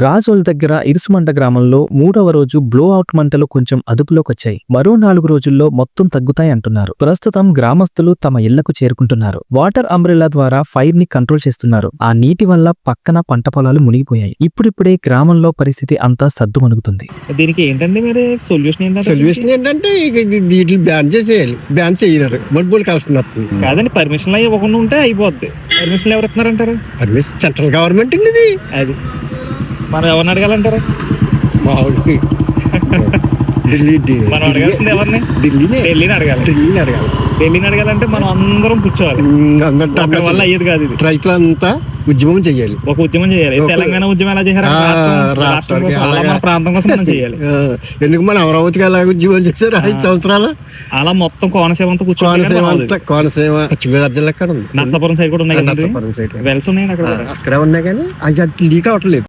రాజోల్ దగ్గర ఇరుసుమండ గ్రామంలో 3వ రోజు బ్లో అవుట్ మంటలు కొంచెం అదుపులోకొచ్చాయి. మరో 4 రోజుల్లో మొత్తం తగ్గుతాయంటున్నారు. ప్రస్తుతం గ్రామస్తులు తమ ఇళ్లకు చేరుకుంటున్నారు. వాటర్ అంబ్రెల్లా ద్వారా ఫైర్ ని కంట్రోల్ చేస్తున్నారు. ఆ నీటి వల్ల పక్కన పంట పొలాలు మునిగిపోయాయి. ఇప్పుడిప్పుడే గ్రామంలో పరిస్థితి అంతా సద్దుమణుగుతుంది. దీనికి ఏంటంటే మరి సొల్యూషన్ ఏంటంటే వీటిని బ్యాన్ చేసేయాలి. బ్యాన్ చేయలేరు, మడ్బుల్ కలుస్తుంది. కాదండి, పర్మిషన్లు ఇవ్వకుండా ఉంటే అయిపోద్ది. పర్మిషన్లు ఎవరు ఇస్తున్నారంటారు? పర్మిషన్ సెంట్రల్ గవర్నమెంట్ ఇది. అది మనం ఎవరిని అడగాలంటారు? మనం అడగాల్సింది ఎవరిని? ఢిల్లీని అడగాలంటే మనం అందరం కూర్చోవాలి. అందరి వల్ల అయ్యేది కాదు. ఇది రైతులంతా ఉద్యమం చేయాలి. ఒక ఉద్యమం చేయాలి. తెలంగాణ ఉద్యమం ఎలా చేశారు? మన ప్రాంతం కోసం మనం చేయాలి. ఎందుకు మన అమరావతికి ఎలా ఉద్యమం చేశారు 5 సంవత్సరాలు? అలా మొత్తం కోనసీమ అంతా కూర్చోవాలి. కోనసీమ పశ్చిమ జిల్లా నర్సాపురం సైడ్ కూడా ఉన్నాయి. వెల్స్ ఉన్నాయి అక్కడ ఉన్నాయి, కానీ అది లీక్ అవట్లేదు.